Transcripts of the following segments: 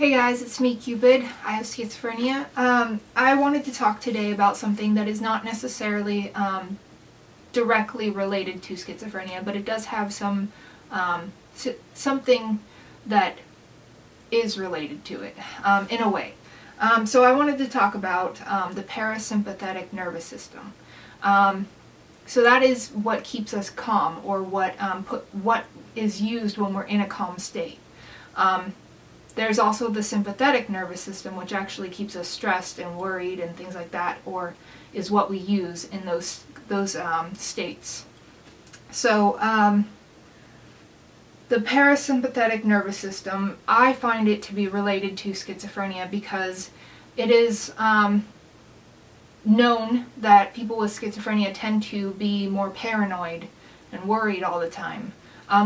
Hey guys, it's me, Cupid. I have schizophrenia. I wanted to talk today about something that is not necessarily directly related to schizophrenia, but it does have something that is related to it in a way. So I wanted to talk about the parasympathetic nervous system. So that is what keeps us calm, or what is used when we're in a calm state. There's also the sympathetic nervous system, which actually keeps us stressed and worried and things like that, or is what we use in those states. So the parasympathetic nervous system, I find it to be related to schizophrenia because it is known that people with schizophrenia tend to be more paranoid and worried all the time.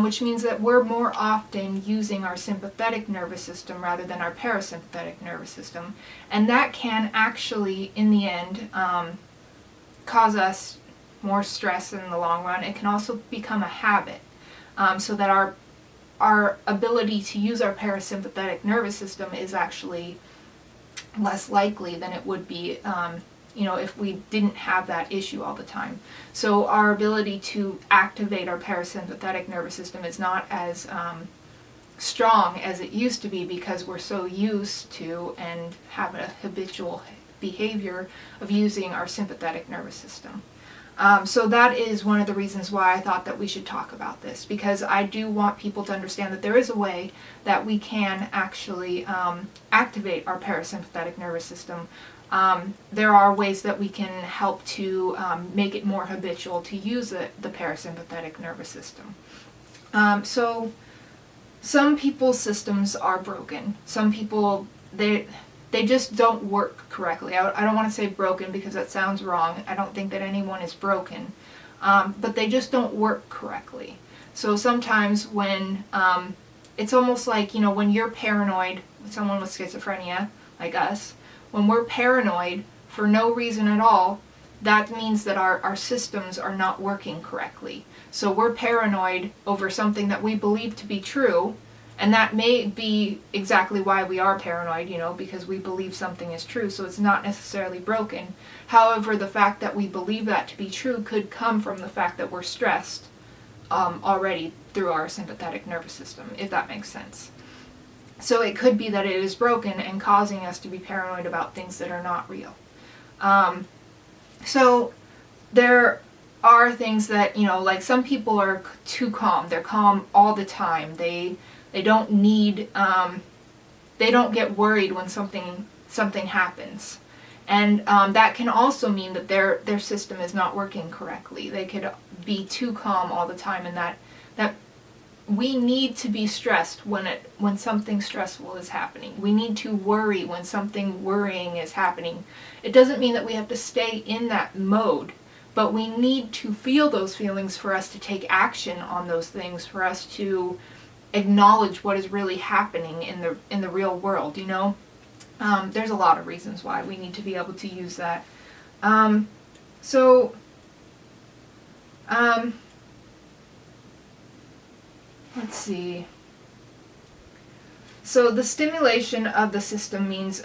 Which means that we're more often using our sympathetic nervous system rather than our parasympathetic nervous system. And that can actually, in the end, cause us more stress in the long run. It can also become a habit, so that our ability to use our parasympathetic nervous system is actually less likely than it would be if we didn't have that issue all the time. So our ability to activate our parasympathetic nervous system is not as strong as it used to be because we're so used to and have a habitual behavior of using our sympathetic nervous system. So that is one of the reasons why I thought that we should talk about this, because I do want people to understand that there is a way that we can actually activate our parasympathetic nervous system. There are ways that we can help to make it more habitual to use the parasympathetic nervous system. So some people's systems are broken. Some people, they just don't work correctly. I don't want to say broken because that sounds wrong. I don't think that anyone is broken. But they just don't work correctly. So sometimes when, it's almost like, when you're paranoid, someone with schizophrenia, like us, when we're paranoid for no reason at all, that means that our systems are not working correctly. So we're paranoid over something that we believe to be true, and that may be exactly why we are paranoid, because we believe something is true, so it's not necessarily broken. However, the fact that we believe that to be true could come from the fact that we're stressed already through our sympathetic nervous system, if that makes sense. So it could be that it is broken and causing us to be paranoid about things that are not real. So there are things that, like some people are too calm. They're calm all the time. They don't need, they don't get worried when something happens. And that can also mean that their system is not working correctly. They could be too calm all the time, and that we need to be stressed when something stressful is happening. We need to worry when something worrying is happening. It doesn't mean that we have to stay in that mode, but we need to feel those feelings for us to take action on those things, for us to acknowledge what is really happening in the real world. There's a lot of reasons why we need to be able to use that. Let's see. So the stimulation of the system means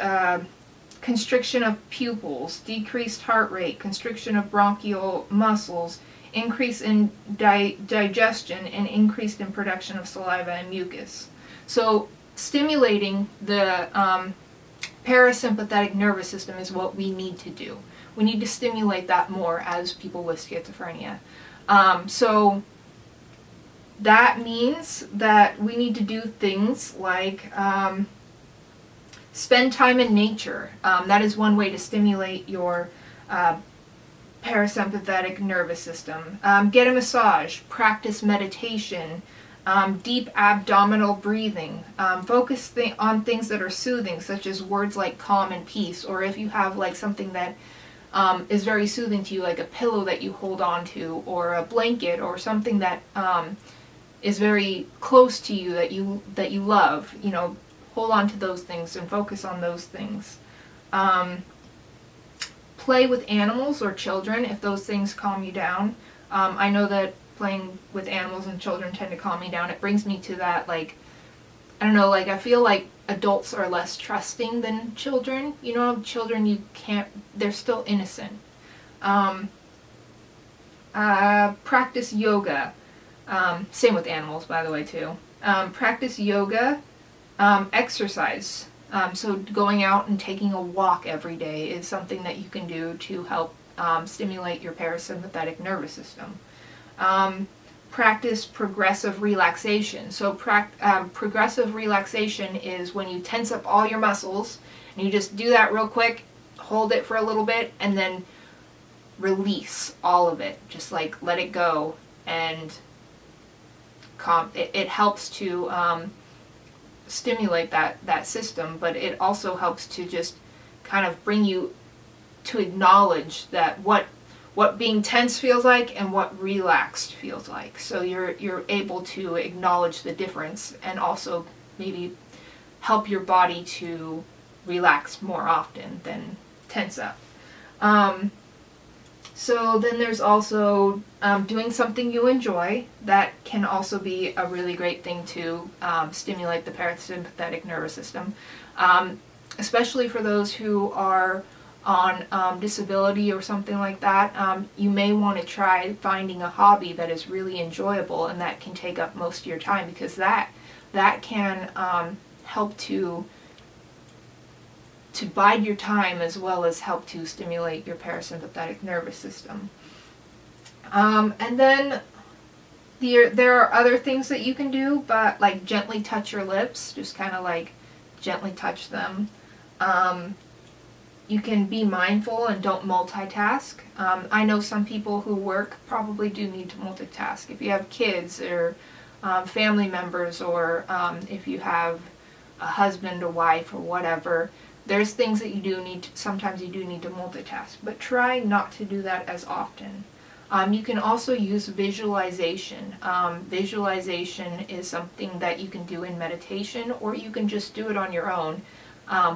constriction of pupils, decreased heart rate, constriction of bronchial muscles, increase in digestion, and increase in production of saliva and mucus. So stimulating the parasympathetic nervous system is what we need to do. We need to stimulate that more as people with schizophrenia. So that means that we need to do things like spend time in nature. That is one way to stimulate your parasympathetic nervous system. Get a massage, practice meditation, deep abdominal breathing. Focus on things that are soothing, such as words like calm and peace, or if you have like something that is very soothing to you, like a pillow that you hold on to, or a blanket, or something that is very close to you that you love. Hold on to those things and focus on those things. Play with animals or children if those things calm you down. I know that playing with animals and children tend to calm me down. It brings me to that, I don't know, I feel like adults are less trusting than children. You know, children, you can't, they're still innocent. Practice yoga. Same with animals, by the way, too. Practice yoga. Exercise. So going out and taking a walk every day is something that you can do to help stimulate your parasympathetic nervous system. Practice progressive relaxation. So progressive relaxation is when you tense up all your muscles, and you just do that real quick, hold it for a little bit, and then release all of it. Just like let it go, and it helps to stimulate that system, but it also helps to just kind of bring you to acknowledge that what being tense feels like and what relaxed feels like. So you're able to acknowledge the difference, and also maybe help your body to relax more often than tense up. So then there's also doing something you enjoy. That can also be a really great thing to stimulate the parasympathetic nervous system, especially for those who are on disability or something like that. You may want to try finding a hobby that is really enjoyable and that can take up most of your time, because that can help to bide your time, as well as help to stimulate your parasympathetic nervous system. And then there are other things that you can do, but like gently touch your lips, just kind of like gently touch them. You can be mindful and don't multitask. I know some people who work probably do need to multitask. If you have kids or family members, or if you have a husband or wife or whatever, there's things that you do need to, sometimes you do need to multitask, but try not to do that as often. You can also use visualization. Visualization is something that you can do in meditation, or you can just do it on your own,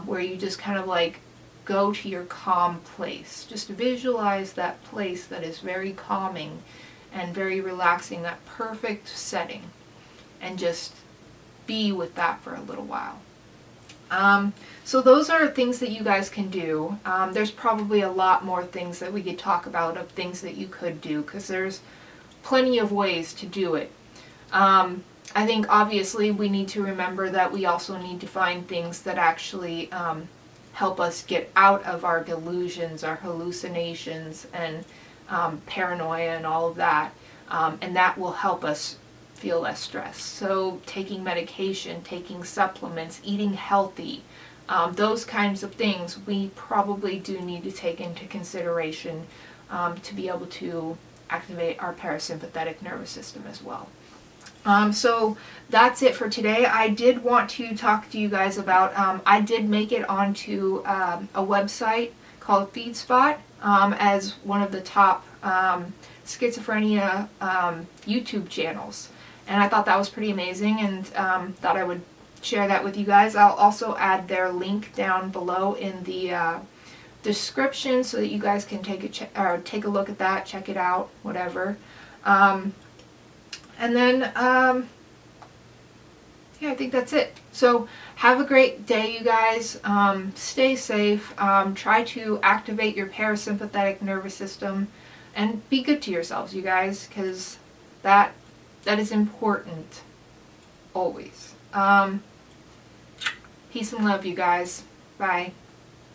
where you just kind of like go to your calm place. Just visualize that place that is very calming and very relaxing, that perfect setting, and just be with that for a little while. So those are things that you guys can do. There's probably a lot more things that we could talk about, of things that you could do, because there's plenty of ways to do it. I think obviously we need to remember that we also need to find things that actually help us get out of our delusions, our hallucinations, and paranoia and all of that. And that will help us feel less stress. So taking medication, taking supplements, eating healthy, those kinds of things we probably do need to take into consideration to be able to activate our parasympathetic nervous system as well. So that's it for today. I did want to talk to you guys about, I did make it onto a website called FeedSpot as one of the top schizophrenia YouTube channels. And I thought that was pretty amazing, and thought I would share that with you guys. I'll also add their link down below in the description, so that you guys can take a look at that, check it out, whatever. And then, yeah, I think that's it. So have a great day, you guys. Stay safe. Try to activate your parasympathetic nervous system, and be good to yourselves, you guys, because that is important, always. Peace and love, you guys. Bye.